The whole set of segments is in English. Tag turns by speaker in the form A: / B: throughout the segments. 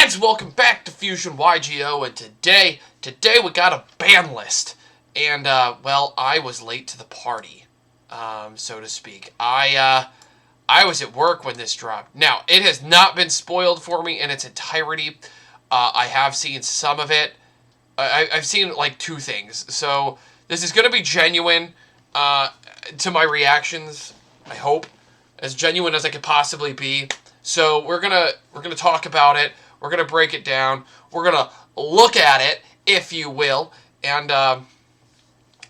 A: Guys, welcome back to Fusion YGO, and today we got a ban list. And, well, I was late to the party, so to speak. I was at work when this dropped. Now, it has not been spoiled for me in its entirety. I have seen some of it. I've seen, like, 2 things. So, this is going to be genuine, to my reactions, I hope. As genuine as I could possibly be. So, we're gonna talk about it. We're going to break it down. We're going to look at it, if you will. And,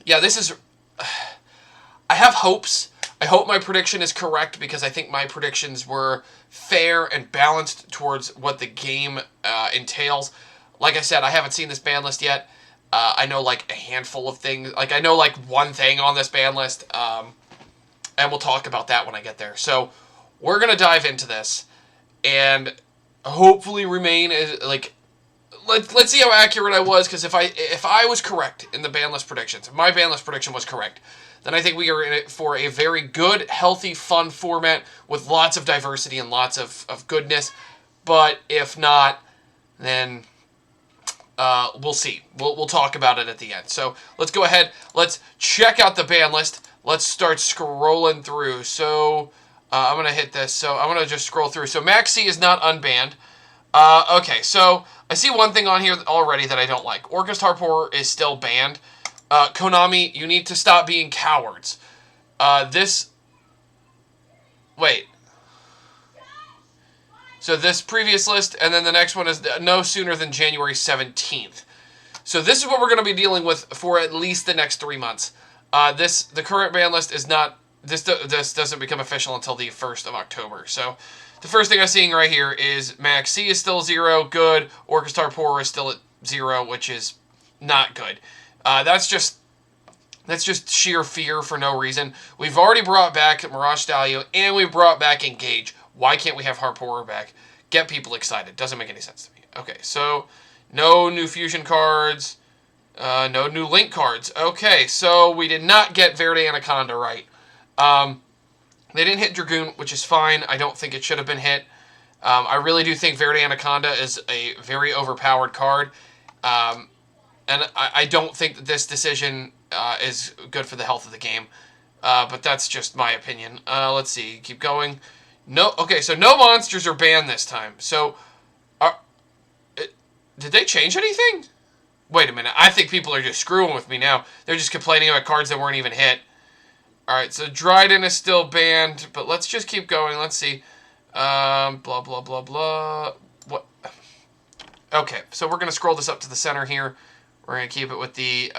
A: yeah, this is... I have hopes. I hope my prediction is correct because I think my predictions were fair and balanced towards what the game entails. Like I said, I haven't seen this ban list yet. I know, like, a handful of things. Like, I know, like, one thing on this ban list. And we'll talk about that when I get there. So, we're going to dive into this. And... hopefully remain as, like, let's see how accurate I was, because if I was correct in the ban list predictions, if my ban list prediction was correct, then I think we are in it for a very good, healthy, fun format with lots of diversity and lots of goodness. But if not, then we'll see. We'll talk about it at the end. So let's go ahead. Let's check out the ban list. Let's start scrolling through. So... I'm going to hit this, so I'm going to just scroll through. So, Maxi is not unbanned. Okay, so I see one thing on here already that I don't like. HavreCardMan is still banned. Konami, you need to stop being cowards. Wait. So, this previous list, and then the next one is no sooner than January 17th. So, this is what we're going to be dealing with for at least the next 3 months. The current ban list is not... This doesn't become official until the 1st of October. So, the first thing I'm seeing right here is Max C is still 0, good. HavreCardMan is still at 0, which is not good. That's just sheer fear for no reason. We've already brought back Mirage Stallion, and we brought back Engage. Why can't we have HavreCardMan back? Get people excited. Doesn't make any sense to me. Okay, so, no new Fusion cards. No new Link cards. Okay, so we did not get Verde Anaconda right. They didn't hit Dragoon, which is fine. I don't think it should have been hit. I really do think Verde Anaconda is a very overpowered card. And I don't think that this decision is good for the health of the game. But that's just my opinion. Let's see. Keep going. No. Okay, so no monsters are banned this time. So, did they change anything? Wait a minute. I think people are just screwing with me now. They're just complaining about cards that weren't even hit. Alright, so Dryden is still banned, but let's just keep going. Let's see. Blah, blah, blah, blah. What? Okay, so we're going to scroll this up to the center here. We're going to keep it with the,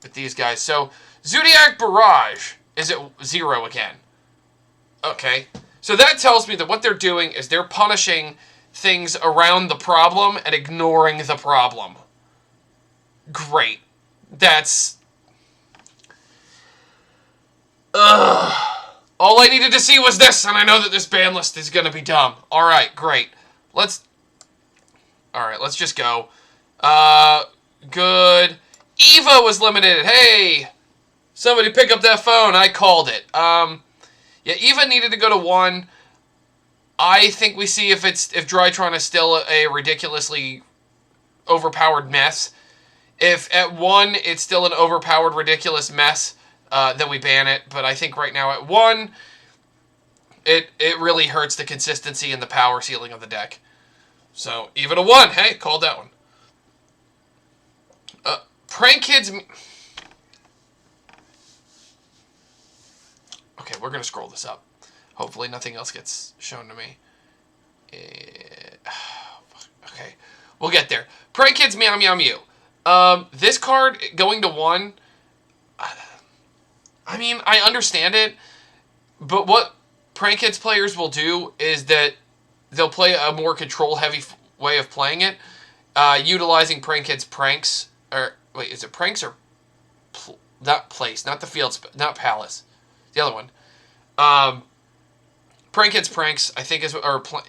A: with these guys. So, Zodiac Barrage is at 0 again. Okay. So that tells me that what they're doing is they're punishing things around the problem and ignoring the problem. Great. That's... all I needed to see was this, and I know that this ban list is going to be dumb. Alright, great. Let's just go. Good. Eva was limited. Hey! Somebody pick up that phone. I called it. Yeah, Eva needed to go to 1. I think we see if Drytron is still a ridiculously overpowered mess. If at 1 it's still an overpowered, ridiculous mess, then we ban it. But I think right now at 1, it really hurts the consistency and the power ceiling of the deck. So, even a 1. Hey, called that one. Prank Kids... Okay, we're going to scroll this up. Hopefully nothing else gets shown to me. Okay, we'll get there. Prank Kids Meow Meow Mew. This card going to 1... I mean, I understand it, but what Prank Kids players will do is that they'll play a more control-heavy way of playing it, utilizing Prank Kids pranks, or, wait, is it pranks or, not place, not the field, not palace, the other one. Prank Kids pranks, I think is,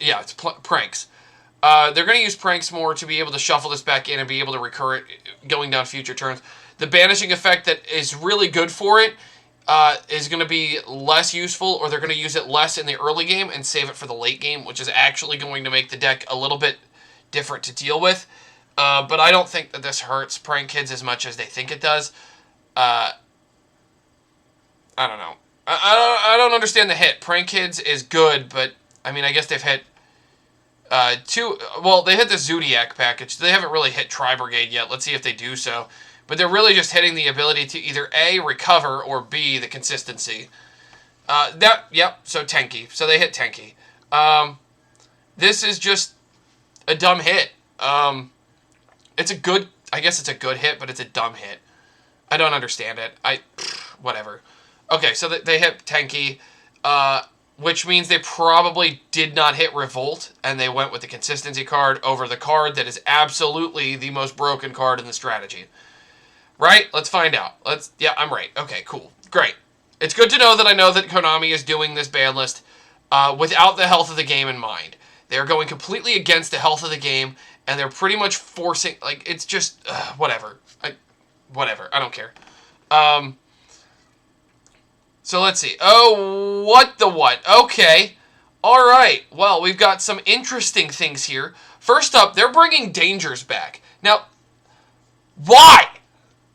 A: yeah, it's pranks. They're going to use pranks more to be able to shuffle this back in and be able to recur it going down future turns. The banishing effect that is really good for it is going to be less useful, or they're going to use it less in the early game and save it for the late game, which is actually going to make the deck a little bit different to deal with. But I don't think that this hurts Prank Kids as much as they think it does. I don't know. I don't understand the hit. Prank Kids is good, but I mean, I guess they've hit two. Well, they hit the Zodiac package. They haven't really hit Tri-Brigade yet. Let's see if they do so. But they're really just hitting the ability to either A, recover, or B, the consistency. So Tenki. So they hit Tenki. This is just a dumb hit. It's a good, I guess it's a good hit, but it's a dumb hit. I don't understand it. Whatever. Okay, so they hit Tenki, which means they probably did not hit Revolt, and they went with the consistency card over the card that is absolutely the most broken card in the strategy. Right? Let's find out. Yeah, I'm right. Okay, cool. Great. It's good to know that I know that Konami is doing this ban list without the health of the game in mind. They're going completely against the health of the game, and they're pretty much forcing, like, it's just, whatever. Whatever. I don't care. So let's see. Oh, what? Okay. All right. Well, we've got some interesting things here. First up, they're bringing Dangers back. Now, why?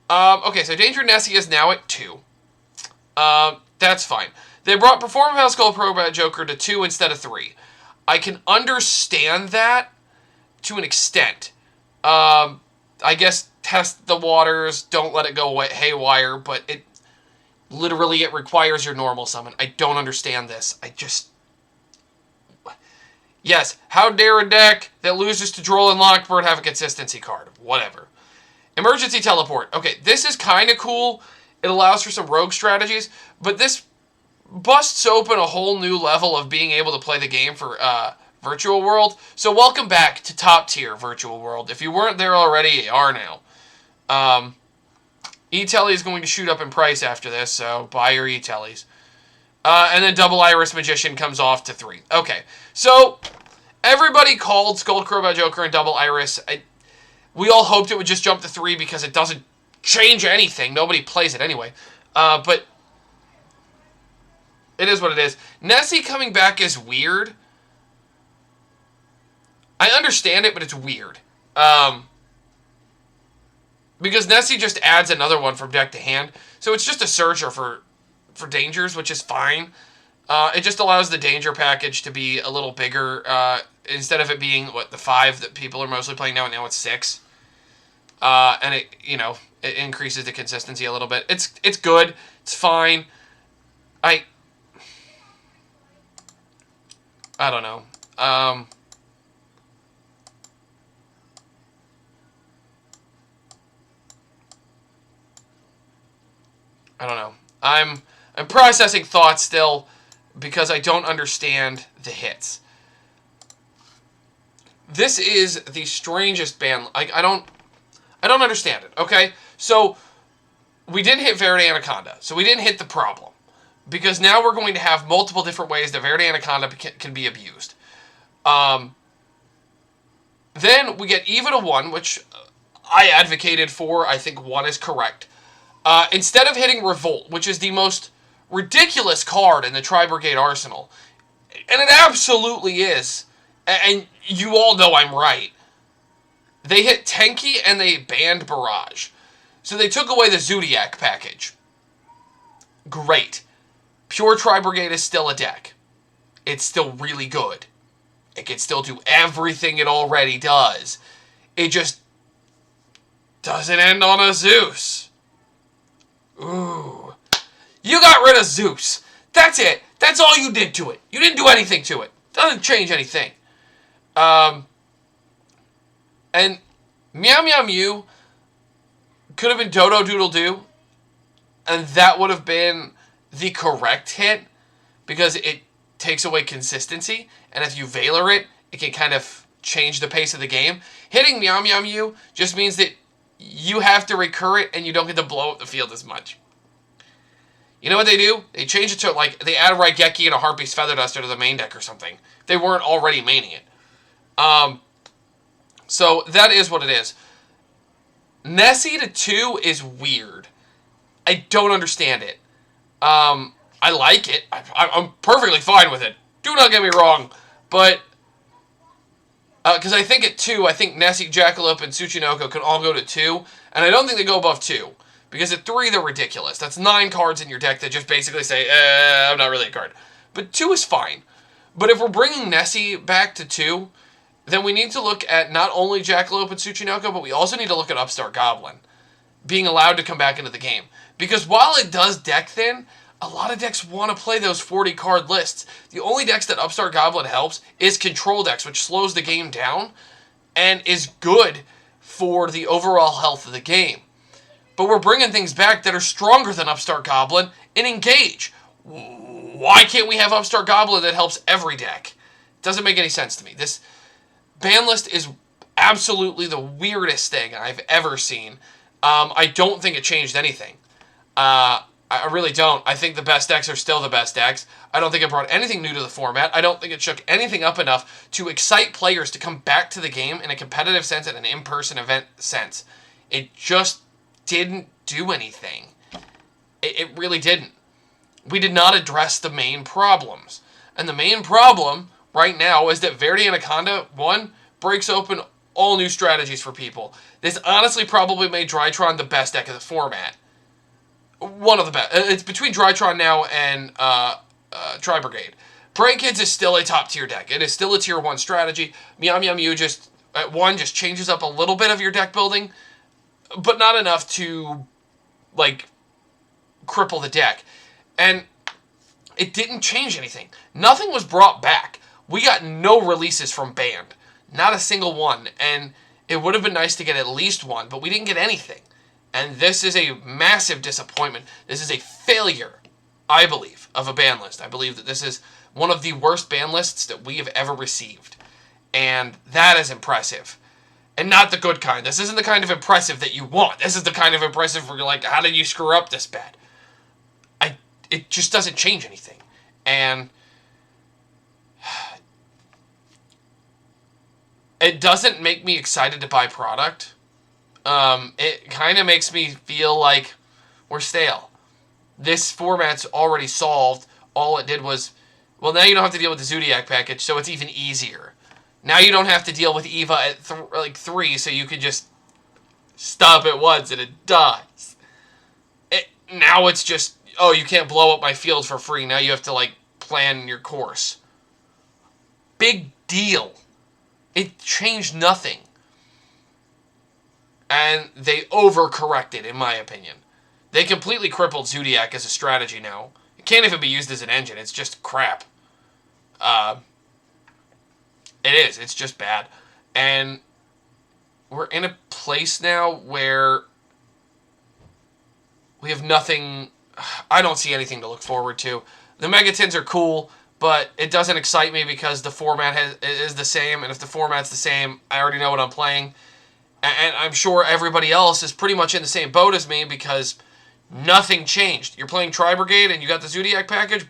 A: Okay, so Danger Nessie is now at 2. That's fine. They brought Perform House Skull Pro Joker to 2 instead of 3. I can understand that to an extent. I guess test the waters, don't let it go haywire, but it requires your normal summon. I don't understand this. Yes, how dare a deck that loses to Droll and Lockbird have a consistency card? Whatever. Emergency Teleport. Okay, this is kind of cool. It allows for some rogue strategies, but this busts open a whole new level of being able to play the game for Virtual World. So welcome back to top tier Virtual World. If you weren't there already, you are now. E-Telly is going to shoot up in price after this, so buy your E-Tellys. And then Double Iris Magician comes off to 3. Okay, so everybody called Skull Crowbat Joker and Double Iris. We all hoped it would just jump to 3 because it doesn't change anything. Nobody plays it anyway. But it is what it is. Nessie coming back is weird. I understand it, but it's weird. Because Nessie just adds another one from deck to hand. So it's just a searcher for dangers, which is fine. It just allows the danger package to be a little bigger. Instead of it being, the 5 that people are mostly playing now, and now it's 6. And it increases the consistency a little bit. It's good. It's fine. I don't know. I don't know. I'm processing thoughts still because I don't understand the hits. This is the strangest ban. I don't understand it. Okay, so we didn't hit Verde Anaconda, so we didn't hit the problem because now we're going to have multiple different ways that Verde Anaconda can be abused. Then we get Eva to 1, which I advocated for. I think 1 is correct. Instead of hitting Revolt, which is the most ridiculous card in the Tri-Brigade arsenal, and it absolutely is, and you all know I'm right, they hit Tenki and they banned Barrage. So they took away the Zodiac package. Great. Pure Tri-Brigade is still a deck. It's still really good. It can still do everything it already does. It just doesn't end on a Zeus. Ooh. You got rid of Zeus. That's it. That's all you did to it. You didn't do anything to it. Doesn't change anything. And Meow Meow Mew could have been Dodo Doodle Doo, and that would have been the correct hit because it takes away consistency, and if you Valor it, it can kind of change the pace of the game. Hitting Meow Meow Mew just means that you have to recur it, and you don't get to blow up the field as much. You know what they do? They change it to, like, they add a Raigeki and a Harpy's Feather Duster to the main deck or something. They weren't already maining it. So that is what it is. Nessie to 2 is weird. I don't understand it. I like it. I'm perfectly fine with it. Do not get me wrong. But Because I think at 2, I think Nessie, Jackalope, and Tsuchinoko can all go to 2. And I don't think they go above 2. Because at 3, they're ridiculous. That's 9 cards in your deck that just basically say, I'm not really a card. But 2 is fine. But if we're bringing Nessie back to 2, then we need to look at not only Jackalope and Tsuchinoko, but we also need to look at Upstart Goblin being allowed to come back into the game. Because while it does deck thin, a lot of decks want to play those 40-card lists. The only decks that Upstart Goblin helps is control decks, which slows the game down and is good for the overall health of the game. But we're bringing things back that are stronger than Upstart Goblin and Engage. Why can't we have Upstart Goblin that helps every deck? Doesn't make any sense to me. This ban list is absolutely the weirdest thing I've ever seen. I don't think it changed anything. I really don't. I think the best decks are still the best decks. I don't think it brought anything new to the format. I don't think it shook anything up enough to excite players to come back to the game in a competitive sense and an in-person event sense. It just didn't do anything. It really didn't. We did not address the main problems. And the main problem right now is that Verde Anaconda, 1, breaks open all new strategies for people. This honestly probably made Drytron the best deck of the format. One of the best. It's between Drytron now and Tri-Brigade. Brain Kids is still a top tier deck. It is still a tier 1 strategy. Meow Meow Mew just, at 1, just changes up a little bit of your deck building, but not enough to, like, cripple the deck. And it didn't change anything. Nothing was brought back. We got no releases from Banned. Not a single one. And it would have been nice to get at least one, but we didn't get anything. And this is a massive disappointment. This is a failure, I believe, of a ban list. I believe that this is one of the worst ban lists that we have ever received. And that is impressive. And not the good kind. This isn't the kind of impressive that you want. This is the kind of impressive where you're like, how did you screw up this bad? It just doesn't change anything. And it doesn't make me excited to buy product. It kind of makes me feel like we're stale. This format's already solved. All it did was, well, now you don't have to deal with the Zodiac package, so it's even easier. Now you don't have to deal with Eva at 3, so you can just stop it once and it dies. Now it's just, oh, you can't blow up my field for free. Now you have to, like, plan your course. Big deal. It changed nothing. And they overcorrected, in my opinion. They completely crippled Zodiac as a strategy now. It can't even be used as an engine. It's just crap. It is. It's just bad. And we're in a place now where we have nothing. I don't see anything to look forward to. The Megatins are cool, but it doesn't excite me because the format is the same. And if the format's the same, I already know what I'm playing. And I'm sure everybody else is pretty much in the same boat as me because nothing changed. You're playing Tri-Brigade and you got the Zodiac package.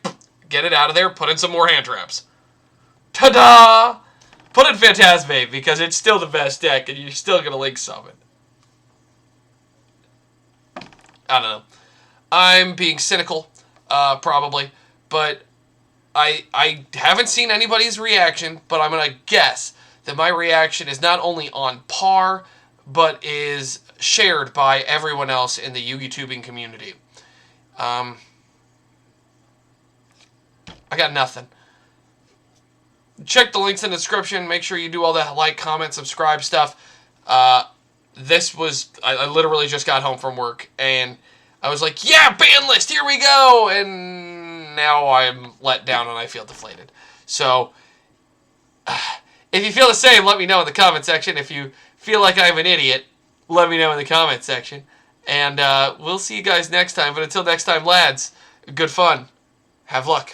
A: Get it out of there. Put in some more hand traps. Ta-da! Put in Phantasme because it's still the best deck and you're still going to Link Summon. I don't know. I'm being cynical, probably. But I haven't seen anybody's reaction, but I'm going to guess that my reaction is not only on par, but is shared by everyone else in the Yu-Gi-Tubing community. I got nothing. Check the links in the description. Make sure you do all that like, comment, subscribe stuff. This was, I literally just got home from work, and I was like, yeah, ban list, here we go! And now I'm let down and I feel deflated. So, if you feel the same, let me know in the comment section. If you feel like I'm an idiot, let me know in the comment section. And we'll see you guys next time. But until next time, lads, good fun. Have luck.